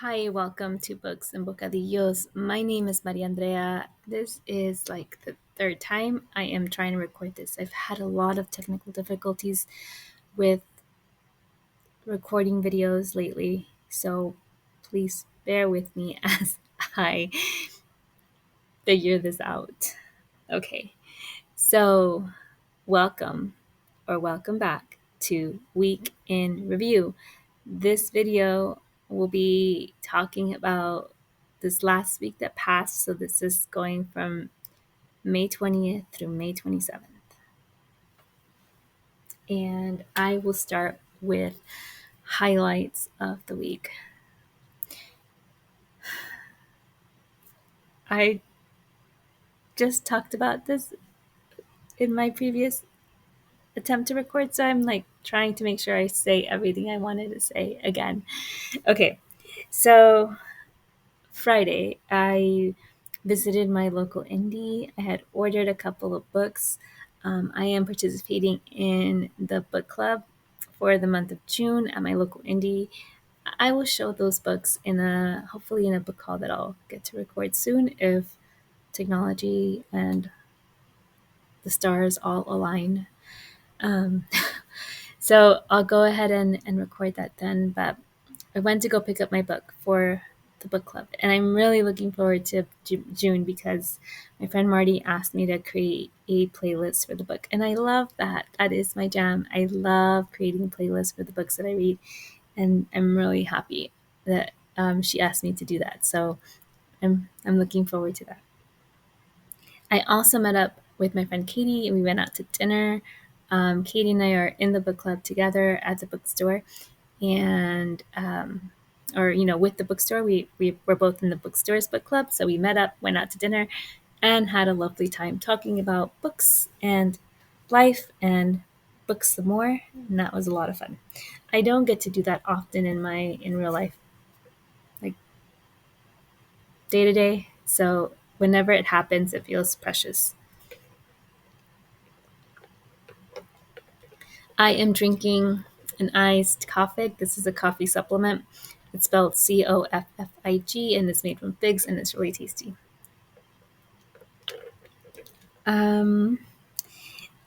Hi, welcome to Books and Bocadillos. My name is Maria Andrea. This is like the third time I am trying to record this. I've had a lot of technical difficulties with recording videos lately, so please bear with me as I figure this out. Okay, so welcome or welcome back to Week in Review. This video will be talking about this last week that passed. So this is going from May 20th through May 27th. And I will start with highlights of the week. I just talked about this in my previous attempt to record, so I'm like trying to make sure I say everything I wanted to say again. Okay, so Friday, I visited my local indie. I had ordered a couple of books. I am participating in the book club for the month of June at my local indie. I will show those books hopefully in a book call that I'll get to record soon if technology and the stars all align. Um, so I'll go ahead and record that then. But I went to go pick up my book for the book club, and I'm really looking forward to June because my friend Marty asked me to create a playlist for the book, and I love that. That is my jam. I love creating playlists for the books that I read, and I'm really happy that she asked me to do that. So I'm looking forward to that. I also met up with my friend Katie, and we went out to dinner. Katie and I are in the book club together at the bookstore, and with the bookstore, we were both in the bookstore's book club. So we met up, went out to dinner, and had a lovely time talking about books and life and books some more. And that was a lot of fun. I don't get to do that often in real life, like day to day. So whenever it happens, it feels precious. I am drinking an iced coffee. This is a coffee supplement. It's spelled Coffig, and it's made from figs, and it's really tasty. Um,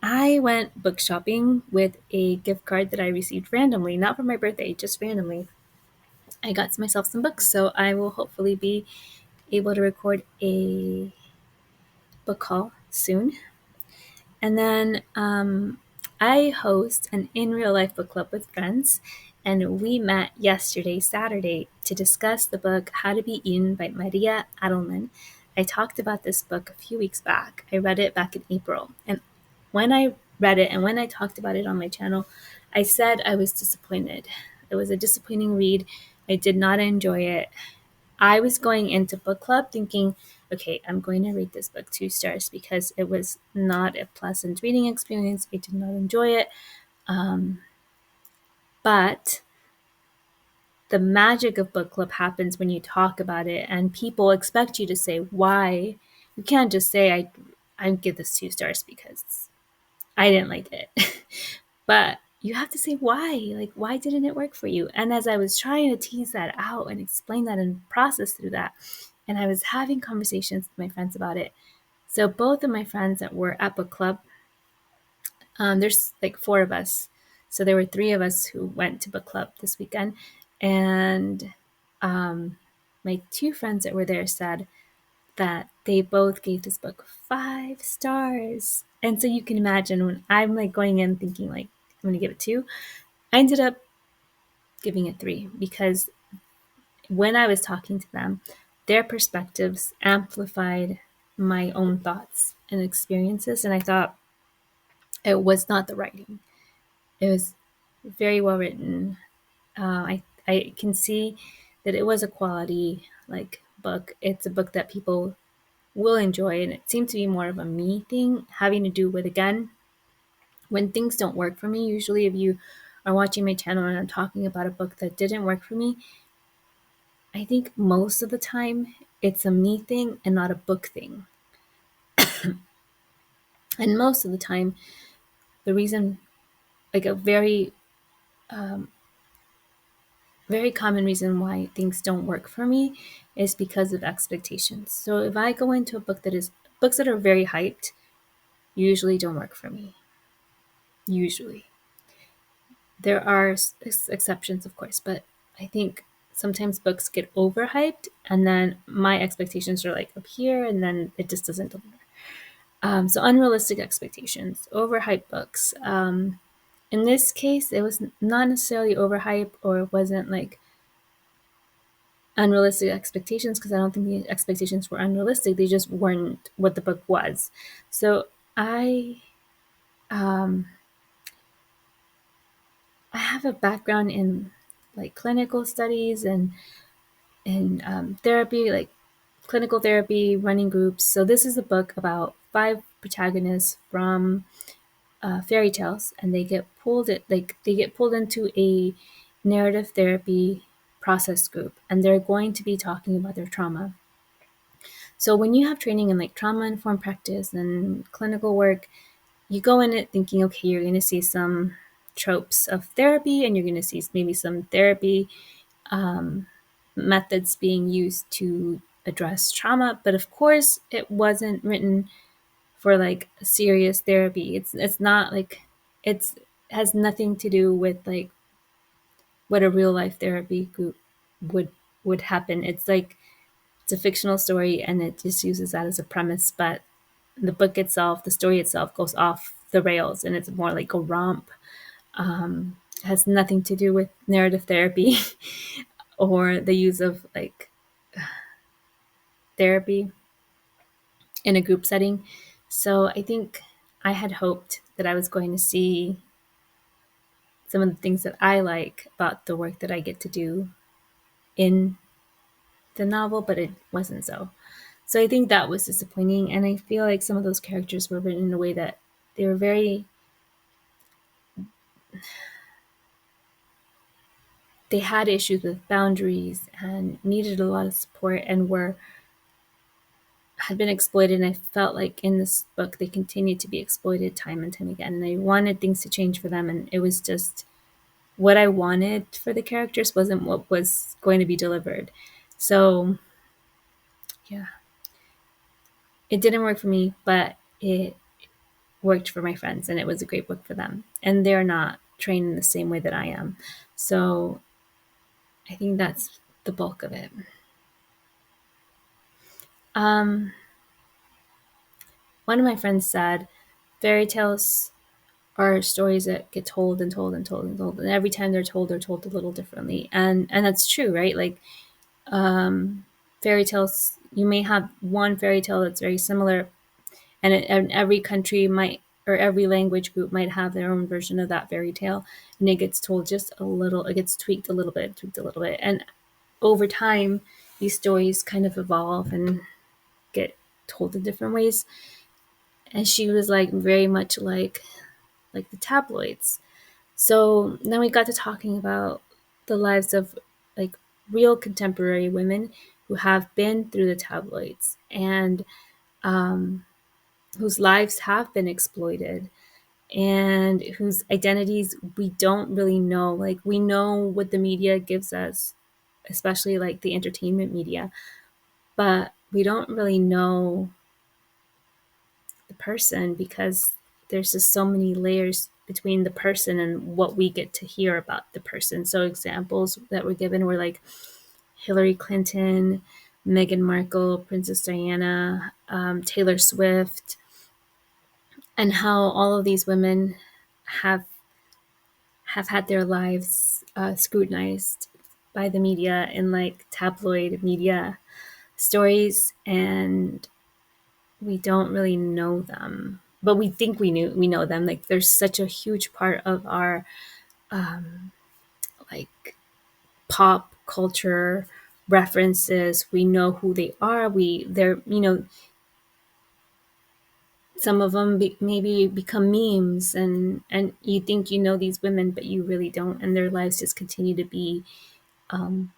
I went book shopping with a gift card that I received randomly, not for my birthday, just randomly. I got myself some books, so I will hopefully be able to record a book haul soon. And then I host an in real life book club with friends, and we met yesterday, Saturday, to discuss the book How to Be Eaten by Maria Adelmann. I talked about this book a few weeks back. I read it back in April, and when I read it and when I talked about it on my channel, I said I was disappointed. It was a disappointing read. I did not enjoy it. I was going into book club thinking, okay, I'm going to rate this book 2 stars because it was not a pleasant reading experience. I did not enjoy it. But the magic of book club happens when you talk about it and people expect you to say why. You can't just say, I give this 2 stars because I didn't like it. But you have to say why. Like, why didn't it work for you? And as I was trying to tease that out and explain that and process through that, and I was having conversations with my friends about it. So both of my friends that were at book club, there's like 4 of us. So there were 3 of us who went to book club this weekend. And my 2 friends that were there said that they both gave this book 5 stars. And so you can imagine when I'm like going in thinking like I'm going to give it 2, I ended up giving it 3 because when I was talking to them, their perspectives amplified my own thoughts and experiences. And I thought it was not the writing. It was very well written. I can see that it was a quality like book. It's a book that people will enjoy, and it seemed to be more of a me thing, having to do with, again, when things don't work for me. Usually, if you are watching my channel and I'm talking about a book that didn't work for me, I think most of the time it's a me thing and not a book thing. And most of the time, the reason, like a very very common reason why things don't work for me is because of expectations. So if I go into a book that is books that are very hyped, usually don't work for me. Usually. There are exceptions, of course, but I think sometimes books get overhyped, and then my expectations are like up here, and then it just doesn't deliver. So unrealistic expectations, overhyped books. In this case, it was not necessarily overhyped, or it wasn't like unrealistic expectations, because I don't think the expectations were unrealistic. They just weren't what the book was. So I um, I have a background in like clinical studies and therapy, like clinical therapy, running groups. So this is a book about five protagonists from fairy tales, and they get pulled into a narrative therapy process group, and they're going to be talking about their trauma. So when you have training in like trauma informed practice and clinical work, you go in it thinking, okay, you're going to see some tropes of therapy, and you're going to see maybe some therapy um, methods being used to address trauma. But of course, it wasn't written for like serious therapy. It's not like it's has nothing to do with like what a real life therapy group would would happen. It's like it's a fictional story, and it just uses that as a premise. But the book itself, the story itself, goes off the rails, and it's more like a romp. It has nothing to do with narrative therapy or the use of like therapy in a group setting. So I think I had hoped that I was going to see some of the things that I like about the work that I get to do in the novel, but it wasn't so. So I think that was disappointing. And I feel like some of those characters were written in a way that they were very, they had issues with boundaries and needed a lot of support and were, had been exploited. And I felt like in this book, they continued to be exploited time and time again. And I wanted things to change for them. And it was just what I wanted for the characters wasn't what was going to be delivered. So yeah, it didn't work for me, but it worked for my friends, and it was a great book for them. And they're not trained in the same way that I am. So I think that's the bulk of it. Um, One of my friends said fairy tales are stories that get told and told and told and told, and every time they're told a little differently. And that's true, right? Like fairy tales, you may have one fairy tale that's very similar, and every country might, or every language group might have their own version of that fairy tale, and it gets told just a little, it gets tweaked a little bit, and over time these stories kind of evolve and get told in different ways. And she was like very much like the tabloids. So then we got to talking about the lives of like real contemporary women who have been through the tabloids, and um, whose lives have been exploited, and whose identities we don't really know. Like we know what the media gives us, especially like the entertainment media, but we don't really know the person, because there's just so many layers between the person and what we get to hear about the person. So examples that were given were like Hillary Clinton, Meghan Markle, Princess Diana, Taylor Swift, and how all of these women have have had their lives scrutinized by the media in like tabloid media stories, and we don't really know them, but we think we know them. Like there's such a huge part of our like pop culture references. We know who they are. They're, you know, some of them maybe become memes, and you think you know these women, but you really don't, and their lives just continue to be um,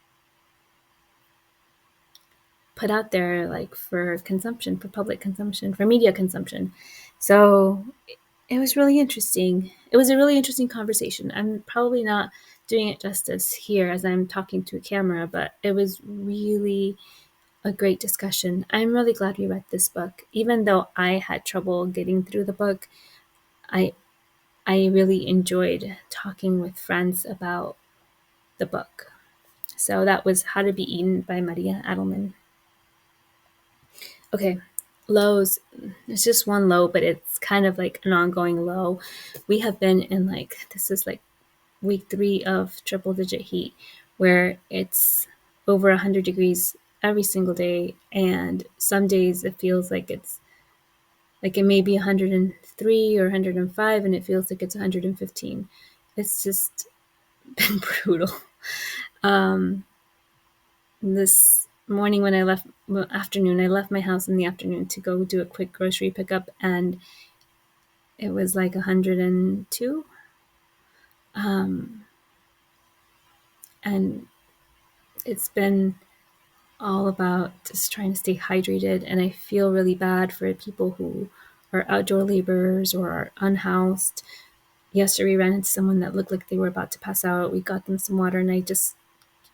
put out there like for consumption, for public consumption, for media consumption. So it was really interesting. it was a really interesting conversation. I'm probably not doing it justice here as I'm talking to a camera, but it was really a great discussion. I'm really glad we read this book. Even though I had trouble getting through the book, I I really enjoyed talking with friends about the book. So that was How to Be Eaten by Maria Adelmann. Okay, lows. It's just one low, but it's kind of like an ongoing low. We have been in this is like week 3 of triple digit heat where it's over 100 degrees every single day. And some days it feels like it may be 103 or 105 and it feels like it's 115. It's just been brutal. This morning when afternoon, I left my house in the afternoon to go do a quick grocery pickup, and it was like 102. And it's been all about just trying to stay hydrated. And I feel really bad for people who are outdoor laborers or are unhoused. Yesterday, we ran into someone that looked like they were about to pass out. We got them some water, and I just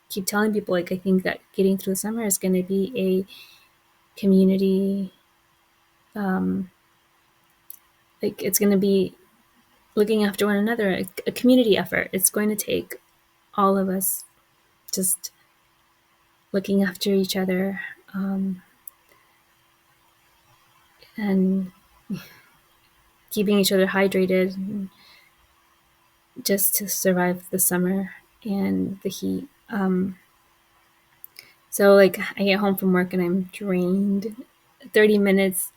keep telling people, I think that getting through the summer is going to be a community, it's going to be looking after one another, a community effort. It's going to take all of us just looking after each other, and keeping each other hydrated just to survive the summer and the heat. So I get home from work and I'm drained. 30 minutes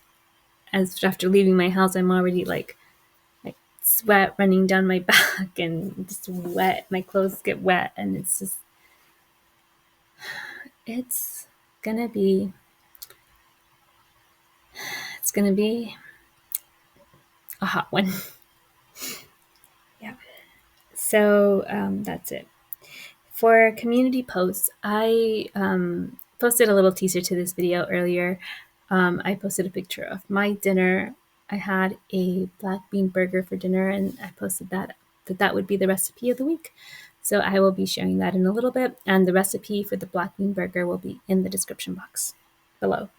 after leaving my house, I'm already like sweat running down my back and just wet. My clothes get wet, and it's gonna be a hot one. Yeah. So that's it. For community posts, I posted a little teaser to this video earlier. I posted a picture of my dinner. I had a black bean burger for dinner, and I posted that would be the recipe of the week. So I will be sharing that in a little bit, and the recipe for the black bean burger will be in the description box below.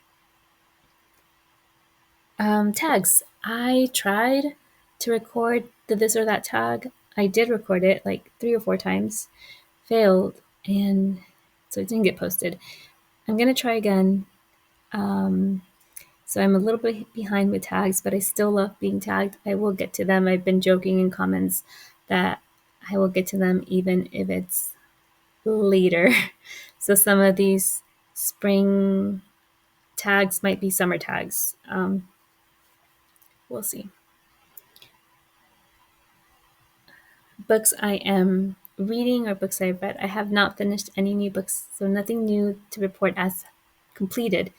Tags. I tried to record the this or that tag. I did record it like 3 or 4 times, failed, and so it didn't get posted. I'm going to try again. So I'm a little bit behind with tags, but I still love being tagged. I will get to them. I've been joking in comments that I will get to them even if it's later. So some of these spring tags might be summer tags. We'll see. Books I am reading or books I've read. I have not finished any new books, so nothing new to report as completed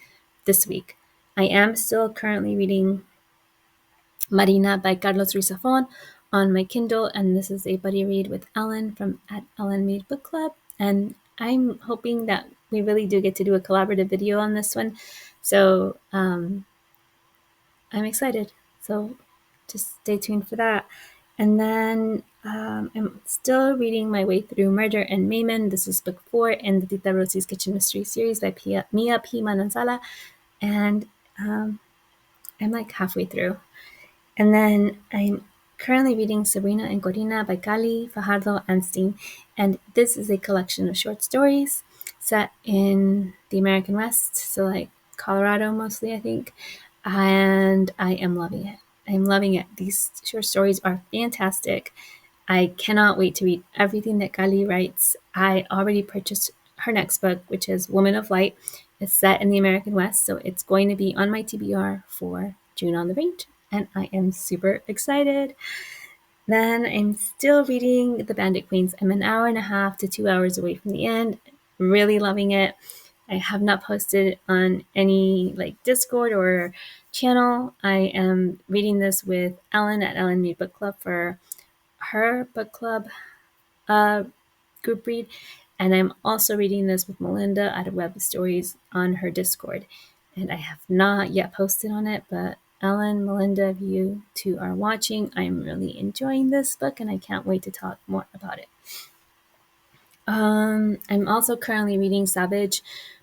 this week. I am still currently reading Marina by Carlos Ruiz Zafon on my Kindle, and this is a buddy read with Ellen from Adelmann Media Book Club. And I'm hoping that we really do get to do a collaborative video on this one. So I'm excited. So just stay tuned for that. And then I'm still reading my way through Murder and Mamon. This is book 4 in the Tita Rosie's Kitchen Mystery series by Mia P. Manansala. And I'm like halfway through. And then I'm currently reading Sabrina and Corina by Fajardo-Anstine. And this is a collection of short stories set in the American West, so like Colorado mostly, I think. And I am loving it. I'm loving it. These short stories are fantastic. I cannot wait to read everything that Kali writes. I already purchased her next book, which is Woman of Light. It's set in the American West, so it's going to be on my TBR for June on the Range, and I am super excited. Then I'm still reading The Bandit Queens. I'm an hour and a half to 2 hours away from the end. Really loving it. I have not posted on any Discord or channel. I am reading this with Ellen at Ellen Media Book Club for her book club group read, and I'm also reading this with Melinda at Web Stories on her Discord. And I have not yet posted on it, but Ellen, Melinda, if you two are watching, I'm really enjoying this book and I can't wait to talk more about it. I'm also currently reading Savage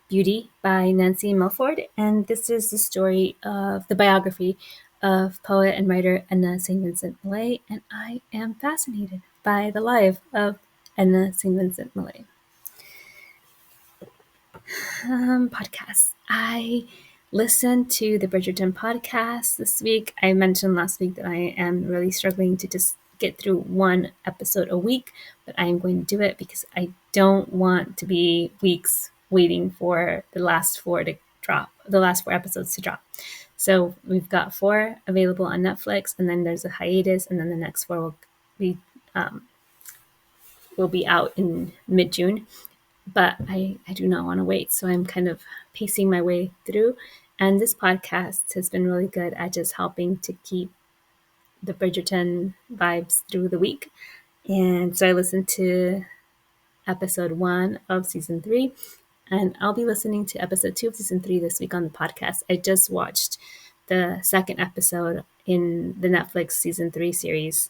Beauty by Nancy Milford, and this is the story of the biography of poet and writer Edna St. Vincent Millay, and I am fascinated by the life of Edna St. Vincent Millay. Podcasts. I listened to the Bridgerton podcast this week. I mentioned last week that I am really struggling to just get through one episode a week, but I am going to do it because I don't want to be weeks waiting for the last four episodes to drop. So we've got 4 available on Netflix, and then there's a hiatus, and then the next 4 will be out in mid-June. But I do not want to wait. So I'm kind of pacing my way through. And this podcast has been really good at just helping to keep the Bridgerton vibes through the week. And so I listened to episode 1 of season 3. And I'll be listening to episode 2 of season 3 this week on the podcast. I just watched the second episode in the Netflix season 3 series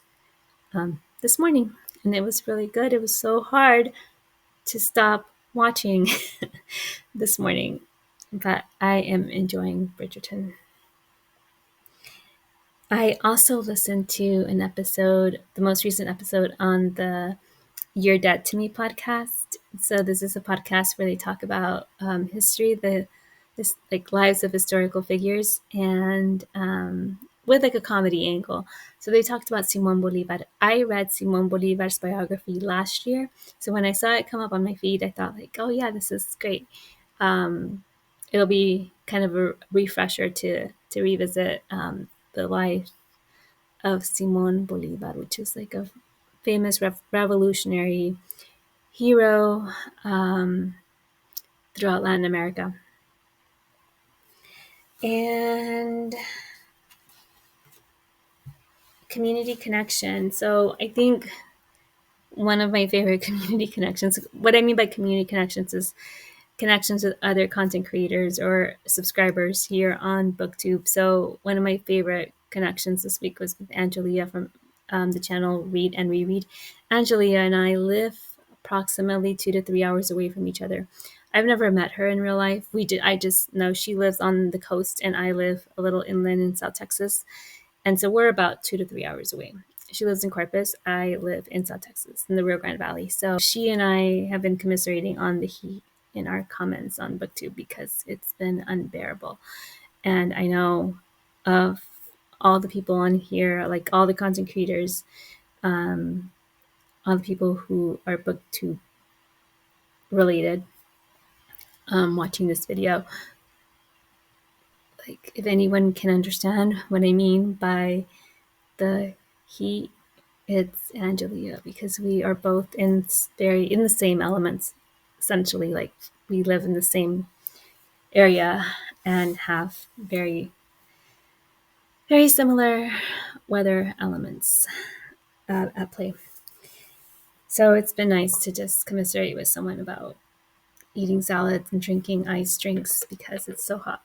this morning. And it was really good. It was so hard to stop watching this morning, but I am enjoying Bridgerton. I also listened to an episode, the most recent episode on the You're Dead to Me podcast. So this is a podcast where they talk about history, this like lives of historical figures, and with like a comedy angle. So they talked about Simon Bolivar. I read Simon Bolivar's biography last year, so when I saw it come up on my feed, I thought like, oh yeah, this is great. It'll be kind of a refresher to revisit the life of Simon Bolivar, which is like a famous revolutionary hero throughout Latin America. And community connection. So I think one of my favorite community connections, what I mean by community connections is connections with other content creators or subscribers here on BookTube. So one of my favorite connections this week was with Angelia from the channel Read and Reread. Angelia and I live approximately 2 to 3 hours away from each other. I've never met her in real life. I just know she lives on the coast and I live a little inland in South Texas. And so we're about 2 to 3 hours away. She lives in Corpus. I live in South Texas in the Rio Grande Valley. So she and I have been commiserating on the heat in our comments on BookTube because it's been unbearable. And I know of all the people on here, like all the content creators, all the people who are BookTube related, watching this video. Like, if anyone can understand what I mean by the heat, it's Angelia, because we are both in the same elements, essentially. Like, we live in the same area and have very, very similar weather elements at play. So it's been nice to just commiserate with someone about eating salads and drinking iced drinks because it's so hot.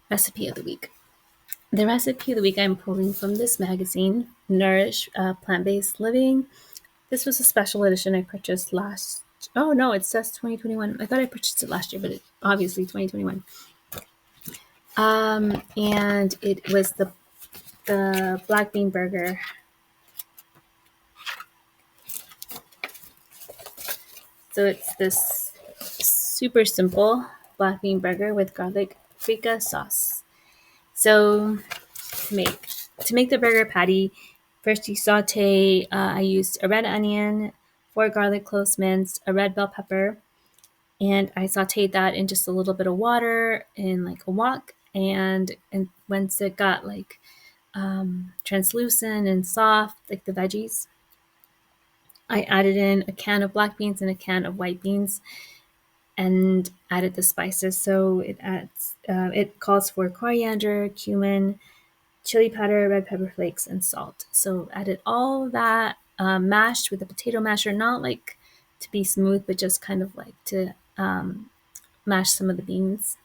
Recipe of the week. The recipe of the week I'm pulling from this magazine, Nourish, Plant-Based Living. This was a special edition I purchased last. Oh no, it says 2021. I thought I purchased it last year, but it's obviously 2021. And it was the black bean burger. So it's this super simple black bean burger with garlic paprika sauce. So to make the burger patty, first you saute. I used a red onion, 4 garlic cloves minced, a red bell pepper, and I sauteed that in just a little bit of water in like a wok. And once it got like translucent and soft, like the veggies, I added in a can of black beans and a can of white beans and added the spices. So it calls for coriander, cumin, chili powder, red pepper flakes, and salt. So added all of that, mashed with a potato masher, not like to be smooth, but just kind of like to mash some of the beans.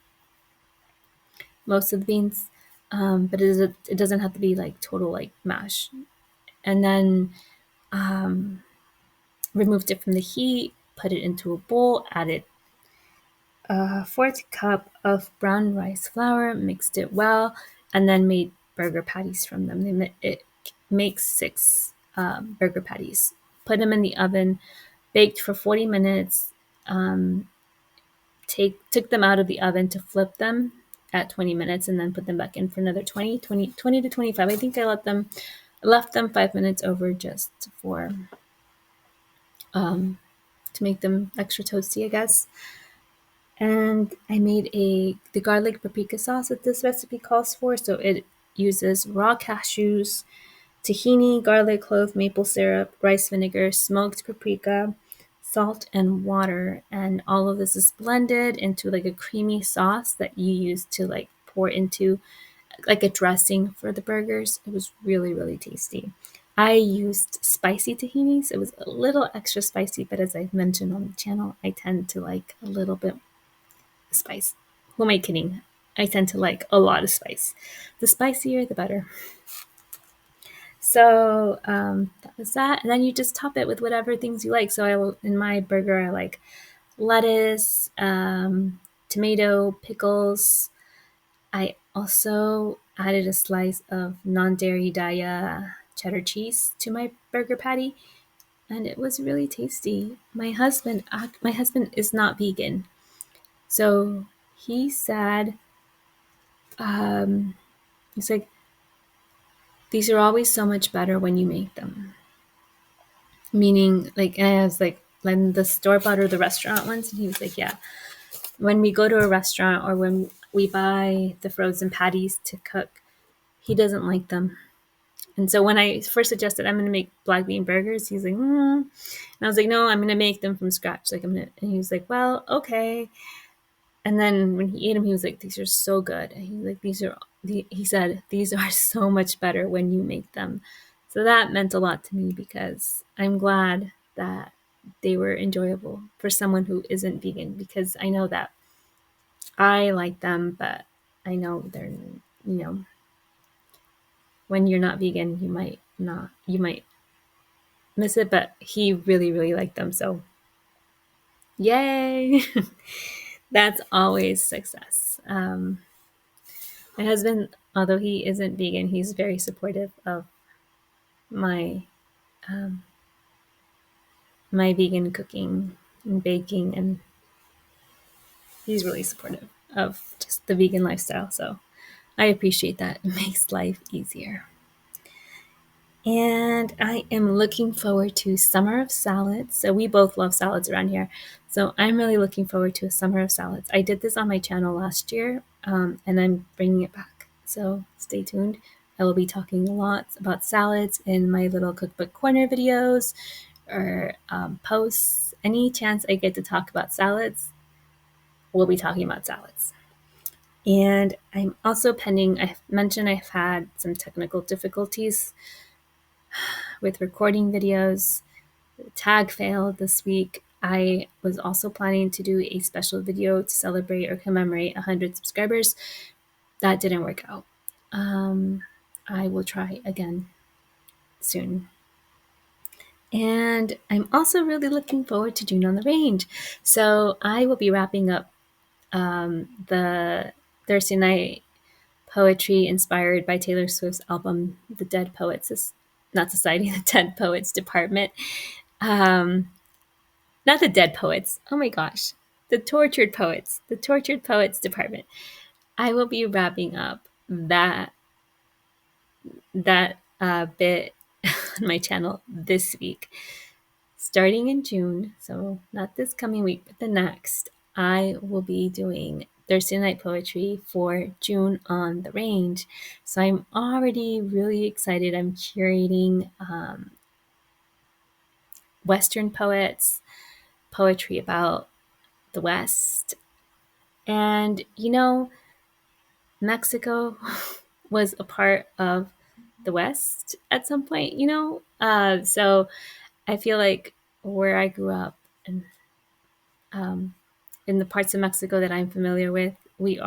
most of the beans, but it doesn't have to be like total like mash. And then removed it from the heat, put it into a bowl, added a fourth cup of brown rice flour, mixed it well, and then made burger patties from them. It makes 6 burger patties. Put them in the oven, baked for 40 minutes. Took them out of the oven to flip them at 20 minutes, and then put them back in for another 20 to 25. I think I left them 5 minutes over just for to make them extra toasty, I guess. And I made the garlic paprika sauce that this recipe calls for. So it uses raw cashews, tahini, garlic clove, maple syrup, rice vinegar, smoked paprika, salt, and water. And all of this is blended into like a creamy sauce that you use to like pour into like a dressing for the burgers. It was really, really tasty. I used spicy tahinis. It was a little extra spicy, but as I've mentioned on the channel, I tend to like a little bit spice. Who am I kidding? I tend to like a lot of spice. The spicier, the better. So that was that. And then you just top it with whatever things you like. So in my burger, I like lettuce, tomato, pickles. I also added a slice of non-dairy Daya cheddar cheese to my burger patty, and it was really tasty. My husband is not vegan, so he said, he's like, these are always so much better when you make them. Meaning, like, and I was like, when the store bought or the restaurant ones, and he was like, yeah, when we go to a restaurant or when we buy the frozen patties to cook, he doesn't like them. And so when I first suggested I'm going to make black bean burgers, he's like, and I was like, no, I'm going to make them from scratch. Like and he was like, well, okay. And then when he ate them, he was like, these are so good. And he's like, he said, these are so much better when you make them. So that meant a lot to me because I'm glad that they were enjoyable for someone who isn't vegan, because I know that I like them, but I know they're, when you're not vegan, you might miss it, but he really, really liked them. So yay. That's always success. My husband, although he isn't vegan, he's very supportive of my my vegan cooking and baking, and he's really supportive of just the vegan lifestyle. So I appreciate that. It makes life easier. And I am looking forward to Summer of Salads. So we both love salads around here. So I'm really looking forward to a Summer of Salads. I did this on my channel last year, and I'm bringing it back. So stay tuned. I will be talking a lot about salads in my little cookbook corner videos or posts. Any chance I get to talk about salads, we'll be talking about salads. And I'm also pending, I mentioned I've had some technical difficulties with recording videos. The tag failed this week. I was also planning to do a special video to celebrate or commemorate 100 subscribers. That didn't work out. I will try again soon. And I'm also really looking forward to June on the Range. So I will be wrapping up the Thursday night poetry inspired by Taylor Swift's album, The Dead Poets, not Society, the Dead Poets Department. Not the Dead Poets. Oh my gosh. The Tortured Poets. The Tortured Poets Department. I will be wrapping up that bit on my channel this week. Starting in June, so not this coming week, but the next, I will be doing Thursday night poetry for June on the Range. So I'm already really excited. I'm curating Western poets, poetry about the West. And, Mexico was a part of the West at some point, so I feel like where I grew up and in the parts of Mexico that I'm familiar with, we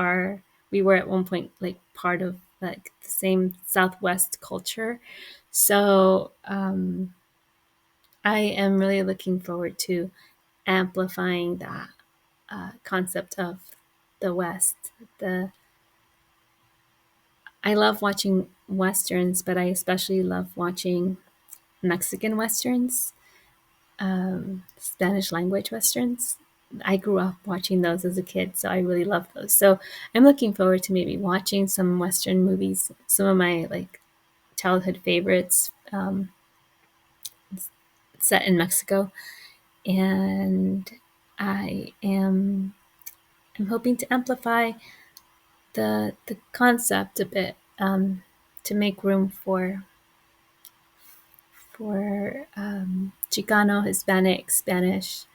we were at one point like part of like the same Southwest culture. So I am really looking forward to amplifying that concept of the West. The I love watching westerns, but I especially love watching Mexican westerns, Spanish language westerns. I grew up watching those as a kid, so I really love those. So I'm looking forward to maybe watching some western movies. Some of my like childhood favorites set in Mexico, and I'm hoping to amplify the concept a bit, to make room for Chicano, Hispanic, Spanish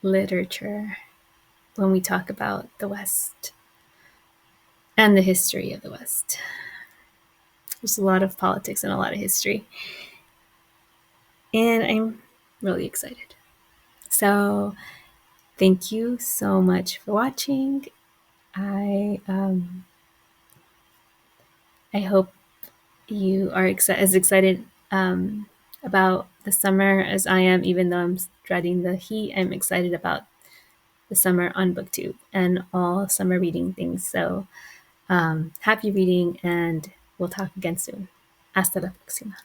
literature when we talk about the West and the history of the West. There's a lot of politics and a lot of history, and I'm really excited. So thank you so much for watching. I hope you are as excited about the summer as I am, even though I'm dreading the heat. I'm excited about the summer on BookTube and all summer reading things. So happy reading, and we'll talk again soon. Hasta la próxima.